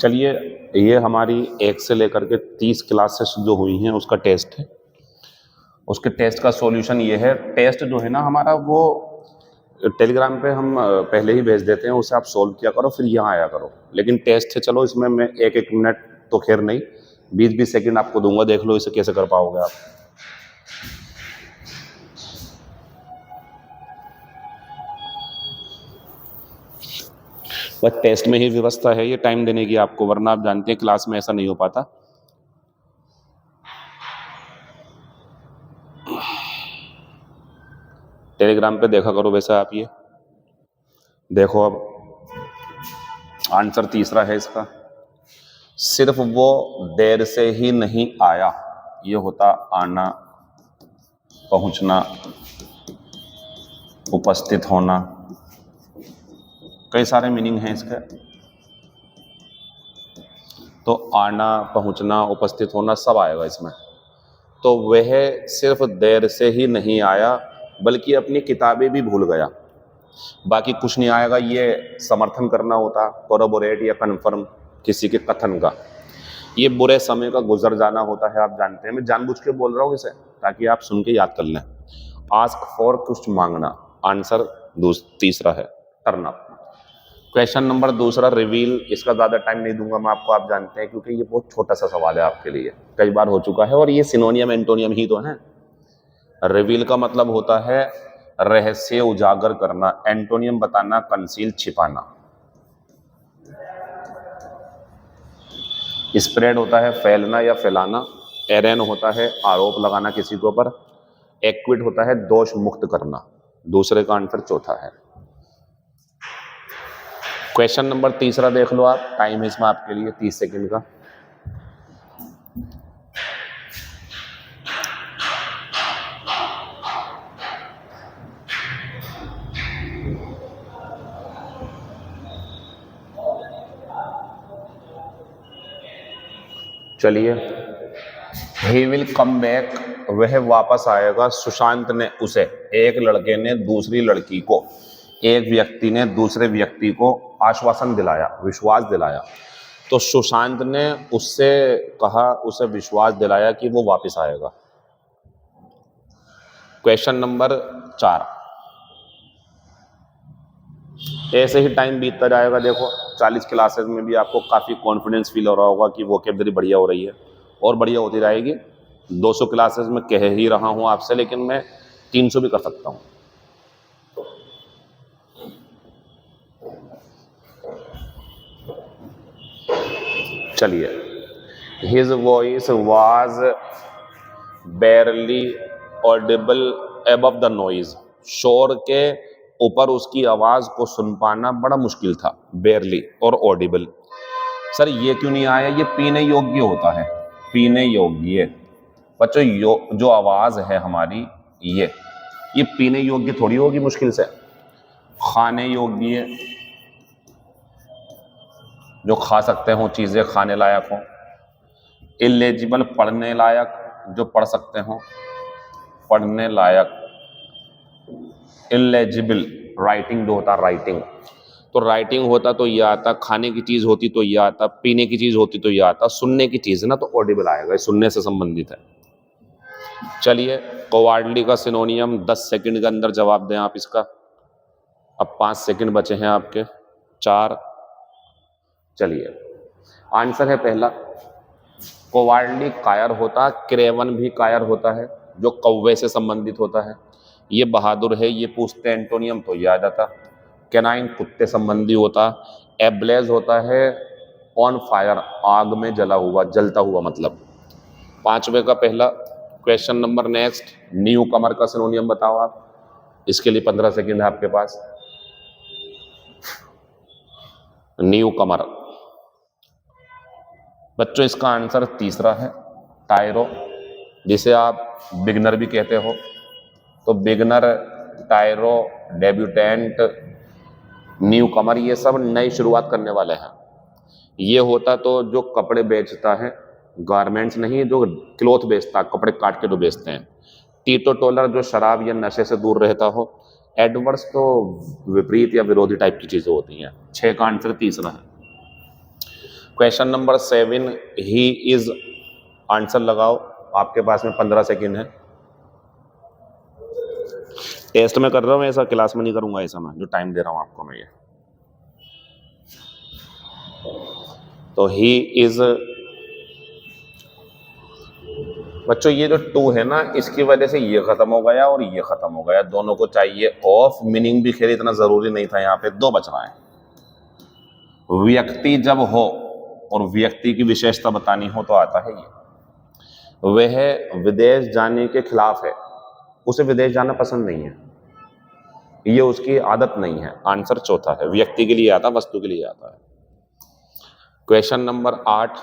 चलिए, ये हमारी 1 से लेकर के 30 क्लासेस जो हुई हैं उसका टेस्ट है। उसके टेस्ट का सॉल्यूशन ये है। टेस्ट जो है ना हमारा, वो टेलीग्राम पे हम पहले ही भेज देते हैं, उसे आप सोल्व किया करो फिर यहाँ आया करो। लेकिन टेस्ट है, चलो इसमें मैं 1-1 मिनट तो खैर नहीं, 20-20 सेकंड आपको दूंगा, देख लो इसे कैसे कर पाओगे आप। बस टेस्ट में ही व्यवस्था है ये टाइम देने की आपको, वरना आप जानते हैं क्लास में ऐसा नहीं हो पाता। टेलीग्राम पे देखा करो वैसे आप। ये देखो, अब आंसर तीसरा है इसका। सिर्फ वो देर से ही नहीं आया, ये होता आना, पहुंचना, उपस्थित होना। कई सारे मीनिंग हैं इसके। तो आना, पहुंचना, उपस्थित होना सब आएगा इसमें। तो वह सिर्फ देर से ही नहीं आया बल्कि अपनी किताबें भी भूल गया। बाकी कुछ नहीं आएगा। ये समर्थन करना होता, कोरोबोरेट या कन्फर्म किसी के कथन का। ये बुरे समय का गुजर जाना होता है, आप जानते हैं। मैं जानबूझ के बोल रहा हूँ इसे ताकि आप सुन के याद कर लें। आस्क फॉर, कुछ मांगना। आंसर तीसरा है, टर्न अप। क्वेश्चन नंबर दूसरा, रिवील। इसका ज़्यादा टाइम नहीं दूंगा मैं आपको, आप जानते हैं, क्योंकि ये बहुत छोटा सा सवाल है आपके लिए, कई बार हो चुका है और ये सिनोनियम एंटोनियम ही तो है। रिवील का मतलब होता है रहस्य उजागर करना, एंटोनियम बताना, कंसील छिपाना। स्प्रेड होता है फैलना या फैलाना। एरेन होता है आरोप लगाना किसी के ऊपर। एक्विट होता है दोष मुक्त करना। दूसरे का आंसर चौथा है। क्वेश्चन नंबर तीसरा देख लो आप, टाइम है इसमें आपके लिए 30 सेकंड का। चलिए, ही विल कम बैक, वह वापस आएगा। सुशांत ने उसे, एक लड़के ने दूसरी लड़की को, एक व्यक्ति ने दूसरे व्यक्ति को आश्वासन दिलाया, विश्वास दिलाया। तो सुशांत ने उससे कहा, उसे विश्वास दिलाया कि वो वापस आएगा। Question number 4। ऐसे ही टाइम बीतता जाएगा। देखो 40 क्लासेस में भी आपको काफ़ी कॉन्फिडेंस फील हो रहा होगा कि वोकैबुलरी बढ़िया हो रही है और बढ़िया होती रहेगी। 200 क्लासेस में कह ही रहा हूँ आपसे, लेकिन मैं 300 भी कर सकता हूँ। चलिए, his voice was barely Audible above the noise, शोर के ऊपर उसकी आवाज को सुन पाना बड़ा मुश्किल था। बेरली और ऑडिबल। सर ये क्यों नहीं आया? ये पीने योग्य होता है, पीने योग्य। बच्चों जो आवाज है हमारी, ये पीने योग्य थोड़ी होगी मुश्किल से। खाने योग्य, जो खा सकते हो, चीजें खाने लायक हो। इलेजिबल, पढ़ने लायक, जो पढ़ सकते हो, पढ़ने लायक। इलेजिबल, राइटिंग जो होता, राइटिंग। तो राइटिंग होता तो ये आता, खाने की चीज होती तो ये आता, पीने की चीज होती तो ये आता, सुनने की चीज है ना तो ऑडिबल आएगा, सुनने से संबंधित है। चलिए, कोवार्डली का सिनोनियम 10 सेकंड के अंदर जवाब दें आप इसका। अब 5 सेकंड बचे हैं आपके, 4। चलिए, आंसर है पहला, कोवार्डली कायर होता। क्रेवन भी कायर होता है, जो कौवे से संबंधित होता है। ये बहादुर है, ये पूछते एंटोनियम तो ये आ जाता। कैनाइन, कुत्ते संबंधी होता। एब्लेज होता है ऑन फायर, आग में जला हुआ, जलता हुआ मतलब। 5वें का पहला। क्वेश्चन नंबर नेक्स्ट, न्यू कमर का सिनोनियम बताओ आप। इसके लिए 15 सेकंड है आपके पास। न्यू कमर। बच्चों इसका आंसर तीसरा है, टायरो, जिसे आप बिगनर भी कहते हो। तो बिगनर, टायरो, डेब्यूटेंट, न्यू कमर, ये सब नई शुरुआत करने वाले हैं। ये होता तो जो कपड़े बेचता है, गारमेंट्स नहीं, जो क्लॉथ बेचता, कपड़े काट के जो बेचते हैं। टीटो टोलर, जो शराब या नशे से दूर रहता हो। एडवर्स तो विपरीत या विरोधी टाइप की चीजें होती हैं। 6 का आंसर तीसरा है। Question number 7, he is, answer लगाओ, आपके पास में 15 सेकेंड है। टेस्ट में कर रहा हूँ, ऐसा क्लास में नहीं करूंगा, ऐसा मैं जो टाइम दे रहा हूं आपको मैं ये। तो ही इज, बच्चों ये जो 2 है ना, इसकी वजह से ये खत्म हो गया और ये खत्म हो गया, दोनों को चाहिए ऑफ। मीनिंग भी खैर इतना जरूरी नहीं था, यहाँ पे 2 बच रहा है। व्यक्ति जब हो और व्यक्ति की विशेषता बतानी हो तो आता है ये। वह विदेश जाने के खिलाफ है, उसे विदेश जाना पसंद नहीं है, ये उसकी आदत नहीं है। आंसर चौथा है, व्यक्ति के लिए आता, वस्तु के लिए आता है। क्वेश्चन नंबर 8,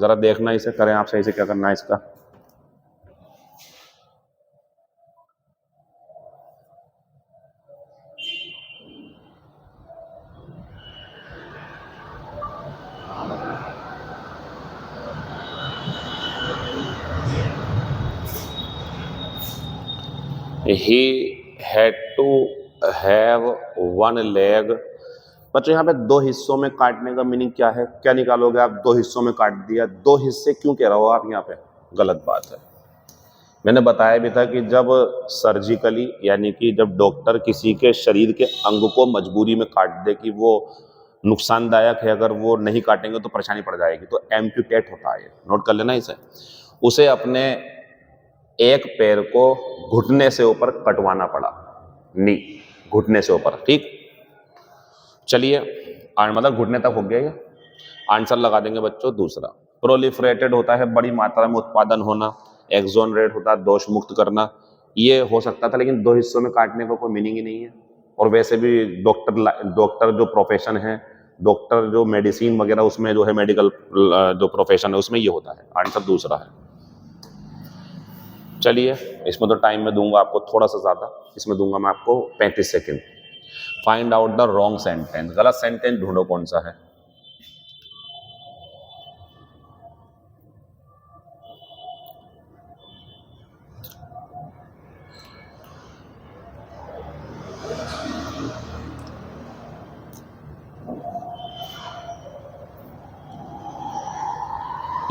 जरा देखना इसे, करें आप सही से क्या करना है इसका। He had to have one leg। बच्चों यहाँ पे 2 हिस्सों में काटने का मीनिंग क्या है? क्या निकालोगे आप? 2 हिस्सों में काट दिया, 2 हिस्से क्यों कह रहे हो आप यहाँ पे? गलत बात है। मैंने बताया भी था कि जब सर्जिकली, यानी कि जब डॉक्टर किसी के शरीर के अंग को मजबूरी में काट दे कि वो नुकसानदायक है, अगर वो नहीं काटेंगे तो परेशानी पड़ जाएगी, तो एम्प्यूटेट होता है। नोट कर लेना इसे। उसे अपने एक पैर को घुटने से ऊपर कटवाना पड़ा, नी, घुटने से ऊपर, ठीक। चलिए, मतलब घुटने तक हो गया ये। आंसर लगा देंगे बच्चों दूसरा। प्रोलिफरेटेड होता है बड़ी मात्रा में उत्पादन होना, एक्सोनरेट होता है दोष मुक्त करना, ये हो सकता था, लेकिन 2 हिस्सों में काटने का कोई मीनिंग ही नहीं है। और वैसे भी डॉक्टर जो प्रोफेशन है, डॉक्टर जो मेडिसिन वगैरह, उसमें जो है मेडिकल जो प्रोफेशन है उसमें ये होता है। आंसर दूसरा है। चलिए, इसमें तो टाइम में दूंगा आपको थोड़ा सा ज़्यादा, इसमें दूंगा मैं आपको 35 second. Find out the wrong sentence, गलत सेंटेंस ढूंढो कौन सा है।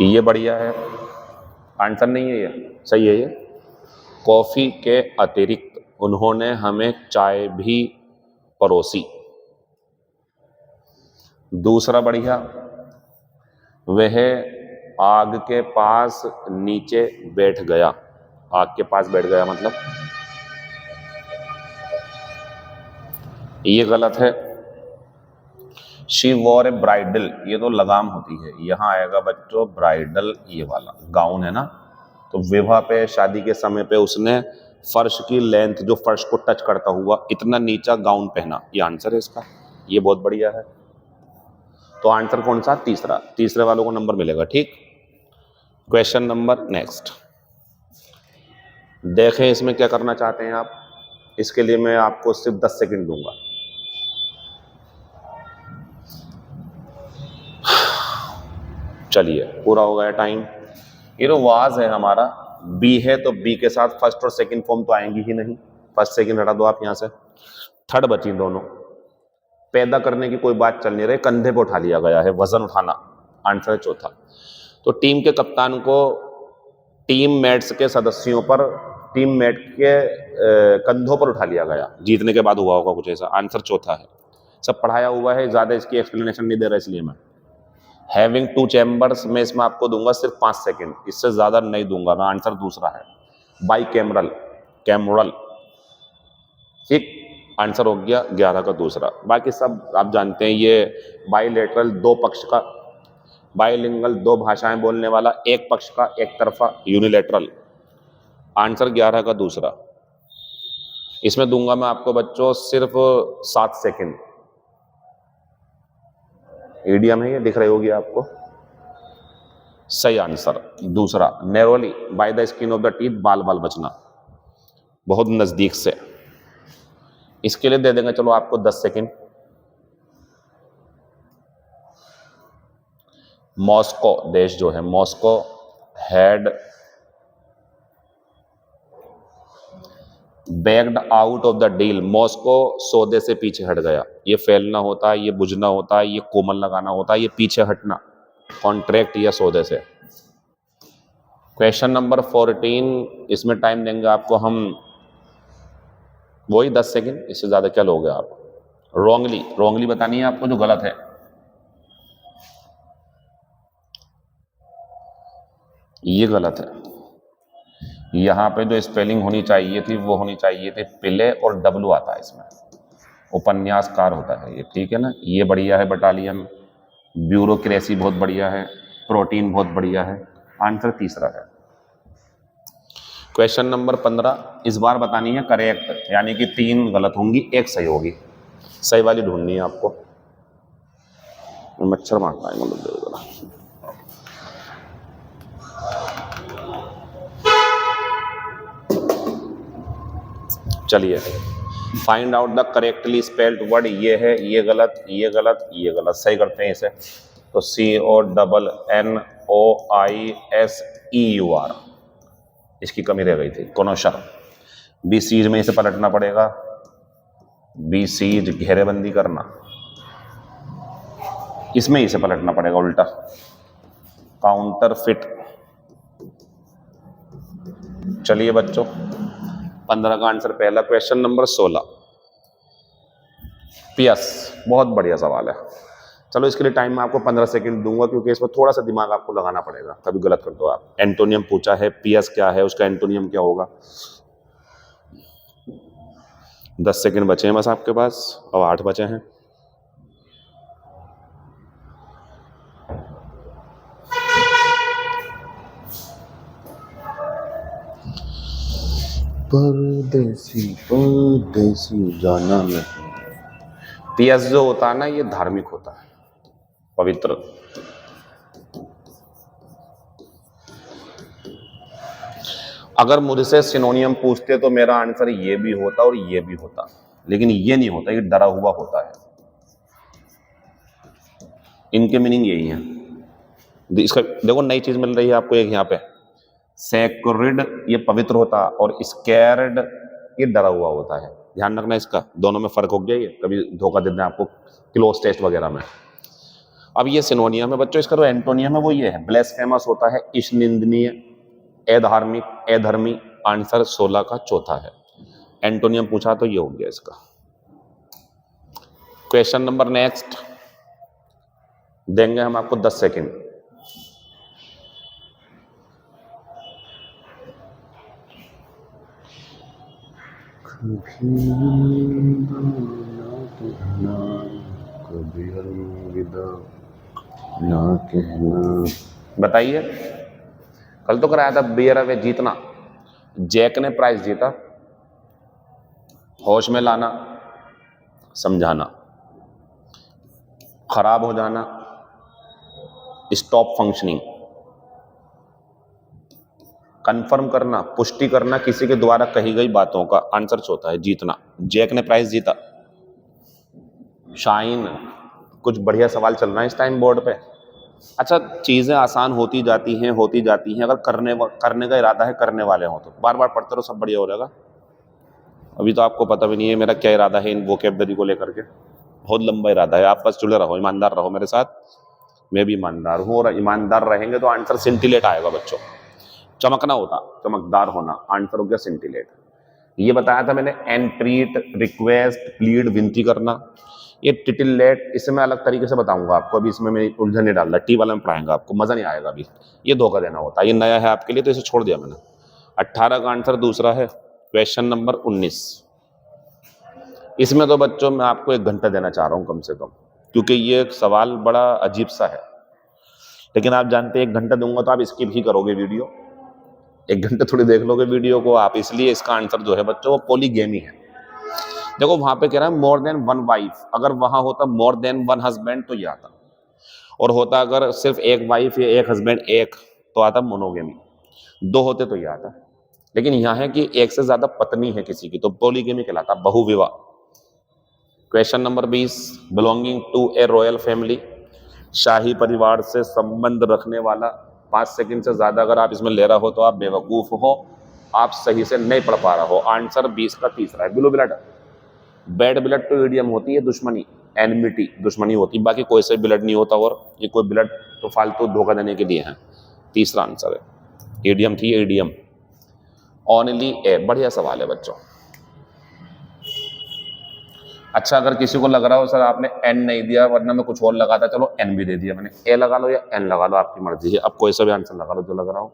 ये बढ़िया है, आंसर नहीं है ये, सही है ये। कॉफी के अतिरिक्त उन्होंने हमें चाय भी परोसी। दूसरा बढ़िया, वह आग के पास नीचे बैठ गया। आग के पास बैठ गया मतलब ये गलत है। शी वॉर ए ब्राइडल, ये तो लगाम होती है, यहाँ आएगा बच्चों ब्राइडल, ये वाला गाउन है ना, तो विवाह पे, शादी के समय पे उसने फर्श की लेंथ, जो फर्श को टच करता हुआ इतना नीचा गाउन पहना, ये आंसर है इसका। ये बहुत बढ़िया है। तो आंसर कौन सा? तीसरा। तीसरे वालों को नंबर मिलेगा, ठीक। क्वेश्चन नंबर नेक्स्ट, देखें इसमें क्या करना चाहते हैं आप। इसके लिए मैं आपको सिर्फ 10 सेकंड दूंगा। चलिए, पूरा हो गया टाइम। ये जो वाज है हमारा, बी है, तो बी के साथ फर्स्ट और सेकंड फॉर्म तो आएंगी ही नहीं। फर्स्ट सेकंड हटा दो आप यहां से, थर्ड बची दोनों। पैदा करने की कोई बात चल नहीं रही, कंधे पे उठा लिया गया है, वजन उठाना। आंसर है चौथा। तो टीम के कप्तान को टीम मेट्स के सदस्यों पर, टीम मेट के कंधों पर उठा लिया गया, जीतने के बाद हुआ होगा कुछ ऐसा। आंसर चौथा है। सब पढ़ाया हुआ है, ज्यादा इसकी एक्सप्लेनेशन नहीं दे रहा इसलिए मैं। हैविंग 2 चैम्बर्स में इसमें आपको दूंगा सिर्फ 5 सेकंड, इससे ज्यादा नहीं दूंगा मैं। आंसर दूसरा है, बाई कैमरल, कैमरल, ठीक। आंसर हो गया 11 का दूसरा। बाकी सब आप जानते हैं, ये बाईलेटरल, 2 पक्ष का, बाईलिंगल, 2 भाषाएं बोलने वाला, एक पक्ष का, एक तरफा, यूनिलेटरल। आंसर 11 का दूसरा। इसमें दूंगा मैं आपको बच्चों सिर्फ 7 सेकंड। ईडियम है ये, दिख रही होगी आपको। सही आंसर दूसरा, narrowly, by the skin of the teeth, बाल बाल बचना, बहुत नजदीक से। इसके लिए दे देंगे चलो आपको 10 सेकंड। मॉस्को देश जो है, Moscow had backed out of the deal, Moscow सौदे से पीछे हट गया। ये फैलना होता है, ये बुझना होता है, ये कोमल लगाना होता है, ये पीछे हटना, कॉन्ट्रैक्ट या सौदे से। क्वेश्चन नंबर 14, इसमें टाइम देंगे आपको हम वही 10 सेकंड, इससे ज़्यादा क्या लोगे आप। रॉन्गली बतानी है आपको, जो गलत है। ये गलत है। यहाँ पे जो स्पेलिंग होनी चाहिए थी वो होनी चाहिए थी पिले, और डब्लू आता है इसमें, उपन्यासकार होता है ये, ठीक है ना। ये बढ़िया है बटालियन, ब्यूरोक्रेसी बहुत बढ़िया है, प्रोटीन बहुत बढ़िया है। आंसर तीसरा है। क्वेश्चन नंबर 15, इस बार बतानी है करेक्ट, यानी कि 3 गलत होंगी, 1 सही होगी। सही वाली ढूंढनी है आपको। मच्छर मारता है मतलब। चलिए, find out the correctly spelled word. ये है, ये गलत, ये गलत, ये गलत। सही करते हैं इसे। तो CONNOISEUR, इसकी कमी रह गई थी, कोनोशर। बीसीज में इसे पलटना पड़ेगा, बीसीज घेरेबंदी करना, इसमें इसे पलटना पड़ेगा उल्टा, काउंटर फिट। चलिए बच्चों, 15 का आंसर पहला। क्वेश्चन नंबर 16, पियस, बहुत बढ़िया सवाल है। चलो, इसके लिए टाइम मैं आपको 15 सेकंड दूंगा, क्योंकि इसमें थोड़ा सा दिमाग आपको लगाना पड़ेगा, कभी गलत कर दो आप। एंटोनियम पूछा है, पियस क्या है, उसका एंटोनियम क्या होगा। 10 सेकंड बचे हैं बस आपके पास, अब 8 बचे हैं। परदेसी परदेसी जाना नहीं। पियस जो होता है ना, ये धार्मिक होता है, पवित्र। अगर मुझसे सिनोनियम पूछते तो मेरा आंसर ये भी होता और ये भी होता, लेकिन ये नहीं होता, ये डरा हुआ होता है। इनके मीनिंग यही है। इसका देखो, नई चीज मिल रही है आपको एक यहाँ पे। सैक्रिड ये पवित्र होता, और स्कैर्ड ये डरा हुआ होता है। ध्यान रखना इसका, दोनों में फर्क हो गया। ये कभी धोखा देते हैं आपको क्लोज टेस्ट वगैरह में। अब ये सिनोनियम है बच्चों, इसका जो एंटोनियम है वो ये है, ब्लेसफेमस होता है, ईशनिंदनीय, अधार्मिक, अधर्मी। आंसर 16 का चौथा है। एंटोनियम पूछा तो ये हो गया इसका। क्वेश्चन नंबर नेक्स्ट देंगे हम आपको 10 सेकंड। बताइए, कल तो कराया था बियर अवे जीतना, जैक ने प्राइज जीता। होश में लाना, समझाना, खराब हो जाना, स्टॉप फंक्शनिंग, कंफर्म करना, पुष्टि करना किसी के द्वारा कही गई बातों का। आंसर चौथा है, जीतना। जैक ने प्राइज जीता। शाइन, कुछ बढ़िया सवाल चल रहा है इस टाइम बोर्ड पे। अच्छा, चीजें आसान होती जाती हैं अगर करने का इरादा है, करने वाले हो तो बार बार पढ़ते रहो, सब बढ़िया हो जाएगा। अभी तो आपको पता भी नहीं है मेरा क्या इरादा है इन वोकैबुलरी को लेकर के। बहुत लंबा इरादा है। आप बस जुड़े रहो, ईमानदार रहो मेरे साथ। मैं भी ईमानदार हूँ, और ईमानदार रहेंगे तो आंसर सिंटिलेट आएगा बच्चों। चमकना होता, चमकदार होना, आंसर हो गया सिंटिलेट। ये बताया था मैंने, एंट्रीट, रिक्वेस्ट, प्लीड, विनती करना। ये टिटिलेट, इसे मैं अलग तरीके से बताऊंगा आपको, अभी इसमें मैं उलझन नहीं डाल रहा। टी वाला में पढ़ाएंगे आपको, मजा नहीं आएगा अभी। ये धोखा देना होता है, ये नया है आपके लिए तो इसे छोड़ दिया मैंने। 18 का आंसर दूसरा है। क्वेश्चन नंबर 19, इसमें तो बच्चों मैं आपको 1 घंटा देना चाह रहा हूं कम से कम, क्योंकि ये सवाल बड़ा अजीब सा है। लेकिन आप जानते हैं 1 घंटा दूंगा तो आप स्किप ही करोगे वीडियो, 1 घंटे थोड़ी देख लोगे वीडियो को आप। इसलिए इसका आंसर जो है बच्चों वो पॉलीगेमी है। देखो वहां पे कह रहा है मोर देन 1 वाइफ, अगर वहां होता मोर देन 1 हस्बैंड तो ये आता, और होता अगर सिर्फ 1 वाइफ या 1 हस्बैंड 1 तो आता मोनोगेमी। 2 होते तो ये आता। लेकिन यहाँ है कि 1 से ज्यादा पत्नी है किसी की तो पॉलीगेमी कहलाता, बहुविवाह। Question number 20, belonging to a royal family, शाही परिवार से संबंध रखने वाला। 5 सेकंड से ज्यादा अगर आप इसमें ले रहा हो तो आप बेवकूफ हो, आप सही से नहीं पढ़ पा रहे हो। आंसर 20 का तीसरा है, ब्लू ब्लड। बैड ब्लड तो ईडियम होती है, दुश्मनी, एनमिटी, दुश्मनी होती है, बाकी कोई से ब्लड नहीं होता, और ये कोई ब्लड तो फालतू धोखा देने के लिए है। तीसरा आंसर है, ईडियम थी, ईडियम। ओनली ए, बढ़िया सवाल है बच्चों। अच्छा, अगर किसी को लग रहा हो सर आपने एन नहीं दिया वरना मैं कुछ और लगाता, चलो एन भी दे दिया मैंने, ए लगा लो या एन लगा लो, आपकी मर्जी है। अब कोई सा भी आंसर लगा लो जो लग रहा हो।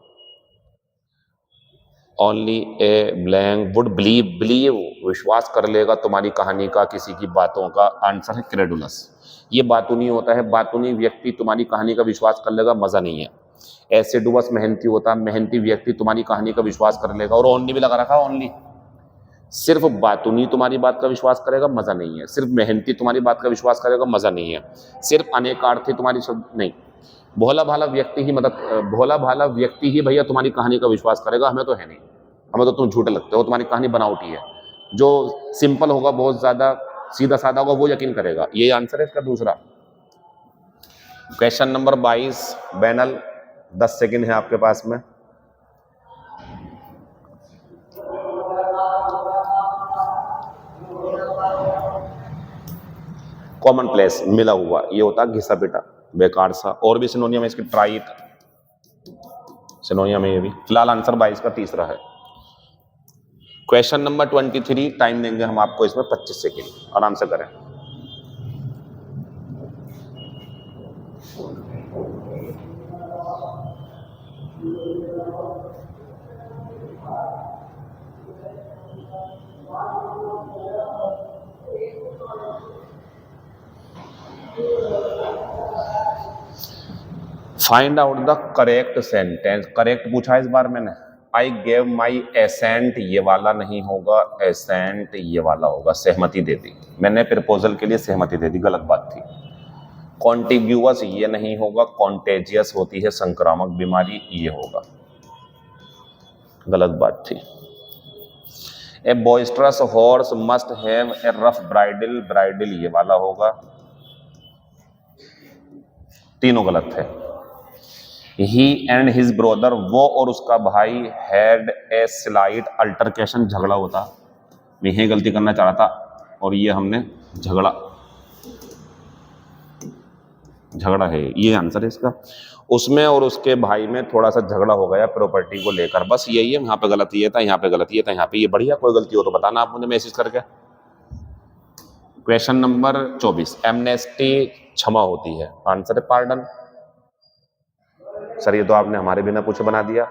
Only a blank would believe, believe विश्वास कर लेगा तुम्हारी कहानी का, किसी की बातों का। आंसर है क्रेडुलस। ये बातूनी होता है, बातूनी व्यक्ति तुम्हारी कहानी का विश्वास कर लेगा, मजा नहीं है। एसिडुअस मेहनती होता है, मेहनती व्यक्ति तुम्हारी कहानी का विश्वास कर लेगा। और ओनली भी लगा रखा, ओनली। सिर्फ बातूनी तुम्हारी बात का विश्वास करेगा, मजा नहीं है। सिर्फ मेहनती तुम्हारी बात का विश्वास करेगा, मजा नहीं है। सिर्फ अनेकार्थी तुम्हारी शब्द नहीं, भोला भाला व्यक्ति ही मतलब भोला भाला व्यक्ति ही भैया तुम्हारी कहानी का विश्वास करेगा, हमें तो है नहीं, हमें तो तुम झूठे लगते हो, तुम्हारी कहानी बनावटी है। जो सिंपल होगा, बहुत ज्यादा सीधा साधा होगा, वो यकीन करेगा। ये आंसर है इसका दूसरा। क्वेश्चन नंबर 22 बैनल, 10 सेकंड है आपके पास में। कॉमन प्लेस, मिला हुआ, ये होता घिसा पिटा, बेकार सा। और भी सिनोनियम है इसके, ट्राइट सिनोनियम है ये भी। फिलहाल आंसर 22 का तीसरा है। क्वेश्चन नंबर 23, टाइम देंगे हम आपको इसमें 25 सेकेंड, आराम से करें। Find out the correct sentence. Correct पूछा इस बार मैंने। आई गेव माई एसेंट, ये वाला नहीं होगा, एसेंट ये वाला होगा, सहमति दे दी मैंने, प्रपोजल के लिए सहमति दे दी, गलत बात थी। कॉन्टिग्यूअस ये नहीं होगा, कॉन्टेजियस होती है संक्रामक बीमारी, ये होगा, गलत बात थी। A boisterous horse must have a rough bridle, bridle ये वाला होगा, तीनों गलत है। ही एंड हिज ब्रदर, वो और उसका भाई, हैड ए स्लाइट अल्टरकेशन, झगड़ा होता, मैं यही गलती करना चाह रहा था और ये हमने झगड़ा है, ये आंसर है इसका। उसमें और उसके भाई में थोड़ा सा झगड़ा हो गया प्रॉपर्टी को लेकर, बस यही है। यहाँ पे गलती ये था, यहाँ पे गलती ये था, यहाँ पे ये। बढ़िया, कोई गलती हो तो बताना आप मुझे मैसेज करके। क्वेश्चन नंबर 24, एमनेस्टी क्षमा होती है, आंसर है पार्डन। सर ये तो आपने हमारे बिना पूछे बना दिया,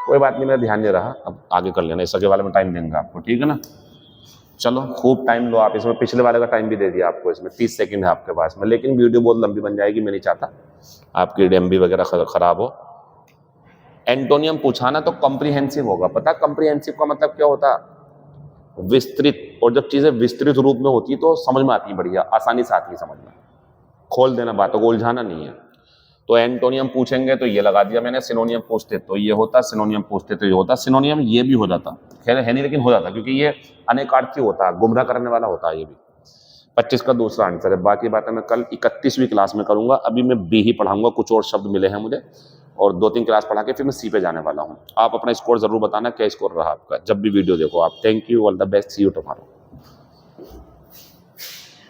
कोई बात नहीं, मेरा ध्यान नहीं रहा, अब आगे कर लेना, इसके वाले में टाइम देंगे आपको, ठीक है ना। चलो खूब टाइम लो आप इसमें, पिछले वाले का टाइम भी दे दिया आपको इसमें, 30 सेकंड है आपके पास में, लेकिन वीडियो बहुत लंबी बन जाएगी, मैं नहीं चाहता आपकी डीएमबी वगैरह खराब हो। एंटोनियम पूछा ना तो कॉम्प्रिहेंसिव होगा, पता कॉम्प्रिहेंसिव का मतलब क्या होता है, विस्तृत। और जब चीजें विस्तृत रूप में होती है तो समझ में आती है, बढ़िया आसानी से आती है समझ में, खोल देना बातों को, उलझाना नहीं है। तो एंटोनियम पूछेंगे तो ये लगा दिया मैंने, सिनोनियम पूछते तो ये होता, सिनोनियम पूछते तो ये होता, सिनोनियम ये भी हो जाता, खैर है नहीं लेकिन हो जाता, क्योंकि ये अनेकार्थी होता है, गुमराह करने वाला होता है ये भी। 25 का दूसरा आंसर है। बाकी बातें मैं कल 31वीं क्लास में करूंगा, अभी मैं बी ही पढ़ाऊंगा, कुछ और शब्द मिले हैं मुझे, और 2-3 क्लास पढ़ा के फिर मैं सी पे जाने वाला हूँ। आप अपना स्कोर जरूर बताना, क्या स्कोर रहा आपका, जब भी वीडियो देखो आप। Thank you, all the best, see you tomorrow.